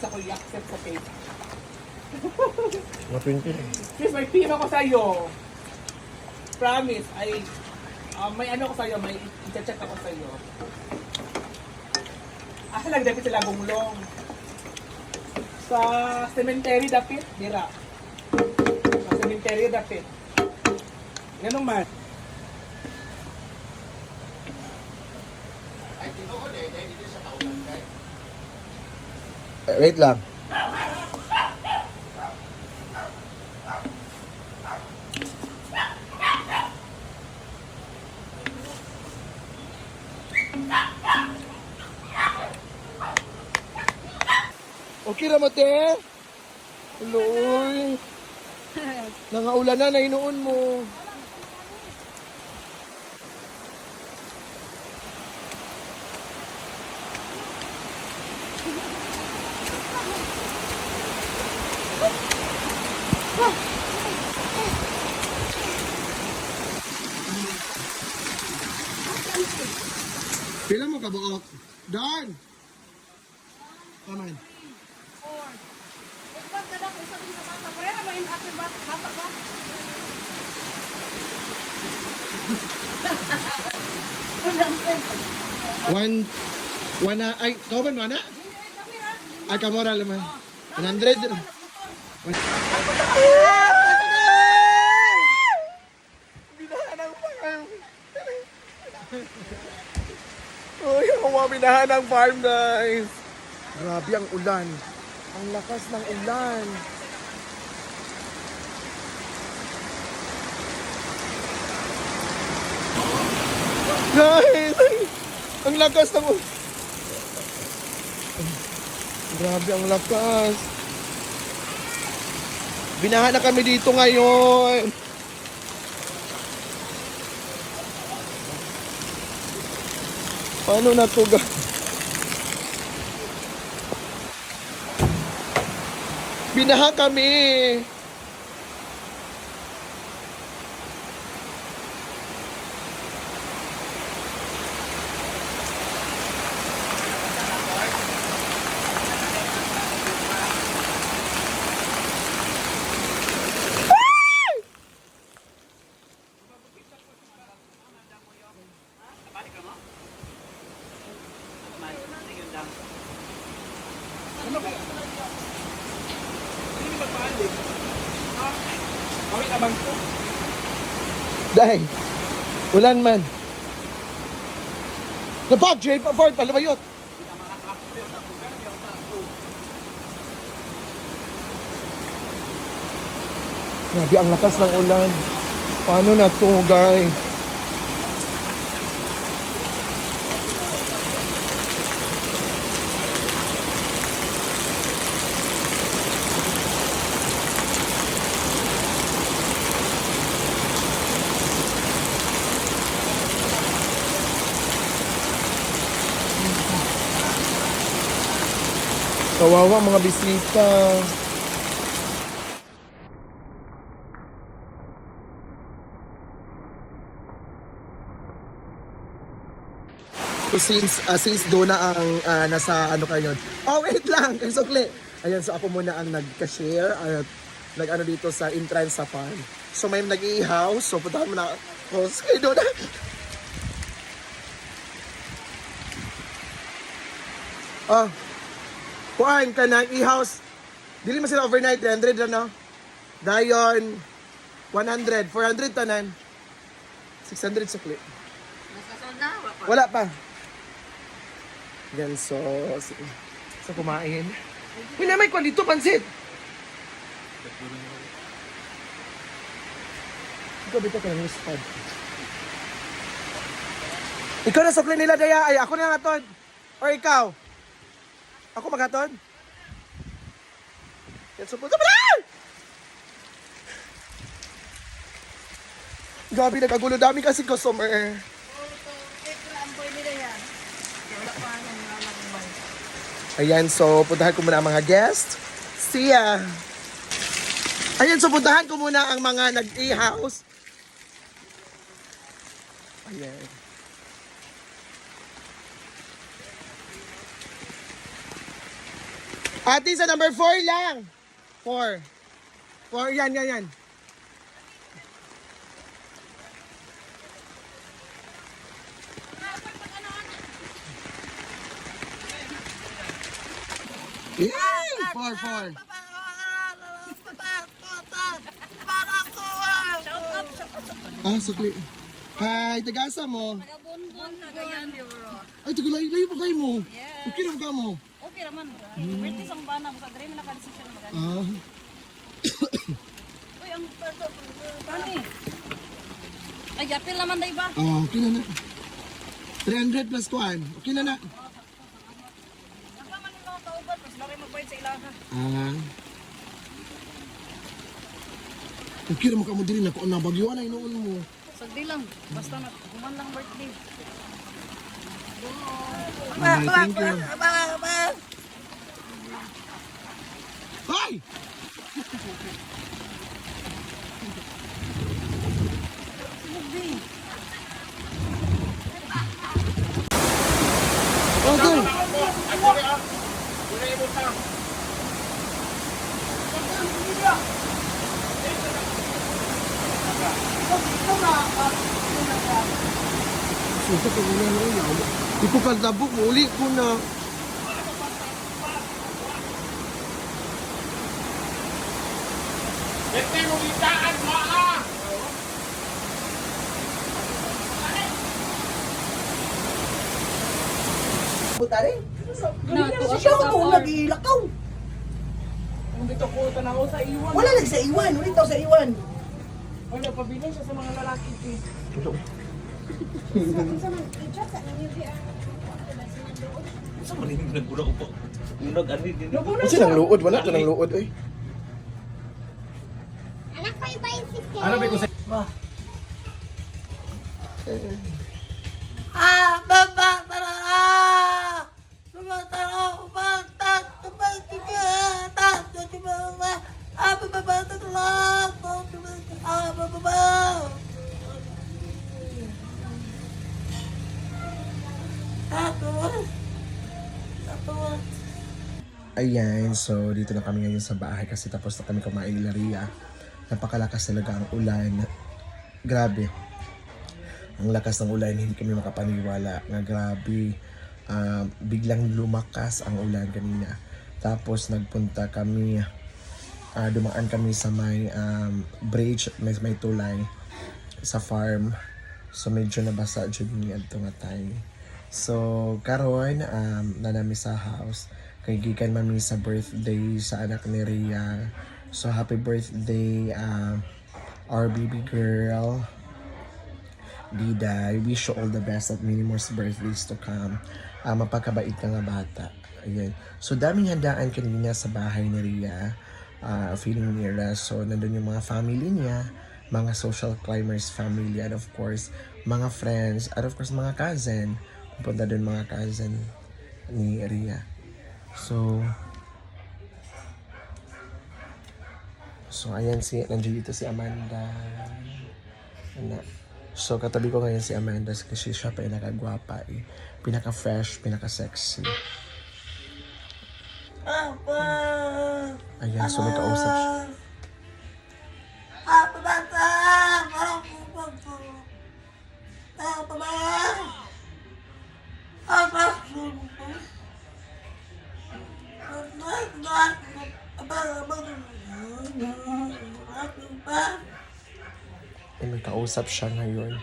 ako i-accept sa page. Mga 20. Sis, may pin ako sa'yo. Promise, may ano ko sa'yo, may i-check ako sa'yo. Asa lang dapat sila bunglong. Sa cemetery dapat, dira. Sa cemetery dapat. Ganun man. Wait lang. Okay na mate? Hello. Nangaulan na inuon mo. Pila mo kabuok? Dan! Aman. Ay, kau ba mana? Ay, kamora naman. 100. Uy, ang mga binahan ng farm, guys. Grabe ang ulan. Ang lakas ng ulan. Guys, ang lakas ng ulan. Grabe ang lakas. Binahan na kami dito ngayon. Paano na to, guys? Binaha kami. Dahil, ulan man. Napag, Jay, pa-forward, palabayot. Grabe, ang lakas ng ulan. Paano na to, guys? Kawawa mga bisita. So since doon na ang nasa ano kayo. Oh, wait lang, kay sukli. Ayan, so ako muna ang nagka-share at nag-ano dito sa entrance sa farm. So may nag-iihaw, so puntahan mo na ako. Kay doon na. Oh. Kuhaan ka na, i-house. Dili mo sila overnight, 300 ano? Dayon, 100, 400 tanan. 600 sukli. Wala pa. Yan, so kumain. Uy, na may kwan dito, pansit. Ikaw, bito ka lang yung spot. Ikaw na sukli nila, Daya. Ay, ako na nga, Tod. Or ikaw? Ako maghatod? Yan, so punta pala! Gabi, nagkagulo dami kasi customer. Ayan, so puntahan ko muna ang mga guest. See ya! Ayan, so puntahan ko muna ang mga nag-i-house. Ayan. Ate, sa number 4 lang. 4. 4, yan. Yay! 4. Ah, sukli. Hi, tagasa mo. Nagabunbon na ganyan, bro. Ay, tagalayo pa kayo mo. Yes. Okay lang ka mo. Okay naman. Bertis ang bana mo. Kadre mo nakadesisyon mo ganyan. Ah, Uy, ang parto. Kani? Ay, yapil naman day ba? okay na. 300 plus 1. Okay na. Ang man yung mga kauban. Mas lari magbayad sa ilaha. Okay na mo ka mo diri na kung nabagyuan ay noon mo. Sagdi lang. Basta na. Human lang birthday. Bye, thank you. Hi! Okay. Susa ko muna na uyaw. Di ko kaltabok, uli ko na. Ito yung itaan mo ah! Butari? Siya Ako kung nag-iilakaw. Kung dito ko tanaw sa iwan. Wala lang sa iwan. Ulit daw sa iwan. Wala, pabiling siya sa mga lalaki. Sa maling nagbulag po. Unag ani din. Kasi nang luod, wala ka nang luod eh. Anak ko yung bicycle. Ano ba ko sa... Baba, tara! Baba, tara! Baba, tat! Baba, tiga! Tat! Baba, baba, tara! Baba! Ayan, so dito na kami ngayon sa bahay kasi tapos na kami kumain ni Laria. Napakalakas talaga ang ulan. Grabe. Ang lakas ng ulan, hindi kami makapaniwala. Nga grabe. Biglang lumakas ang ulan kanina. Tapos nagpunta kami, dumaan kami sa may bridge, may tulay sa farm. So medyo nabasa dyan ni adto nga time. So karon nanami sa house. Kay gikan man mi sa birthday sa anak ni Rhea. So happy birthday our baby girl. Dida, I wish you all the best at many more birthdays to come. Mapagkabait ka nga bata. Ayan. So daming handaan kanina sa bahay ni Rhea. Feeling nila. So nandun yung mga family niya, mga social climbers family, and of course, mga friends, and of course, mga cousin. Pupunta dun mga cousin ni Rhea. So ayan nandiyo dito si Amanda. Ano? So katabi ko ngayon si Amanda kasi siya pinakagwapa eh. Pinaka-fresh, pinaka-sexy. Ayan, so may kausap siya. Eh, may kausap siya ngayon.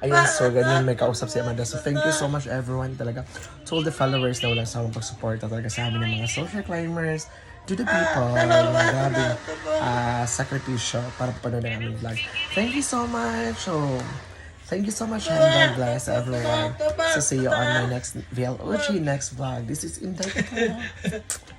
Ayan, so ganyan may kausap si Amanda. So thank you so much everyone talaga. To all the followers na walang sawang pag-support talaga sa amin ng mga social climbers, to the people, grabe sakripisyo para panood ang aming vlog. Thank you so much. So, Thank you so much and God bless everyone. So see you on my next VLOG next vlog. This is Inday.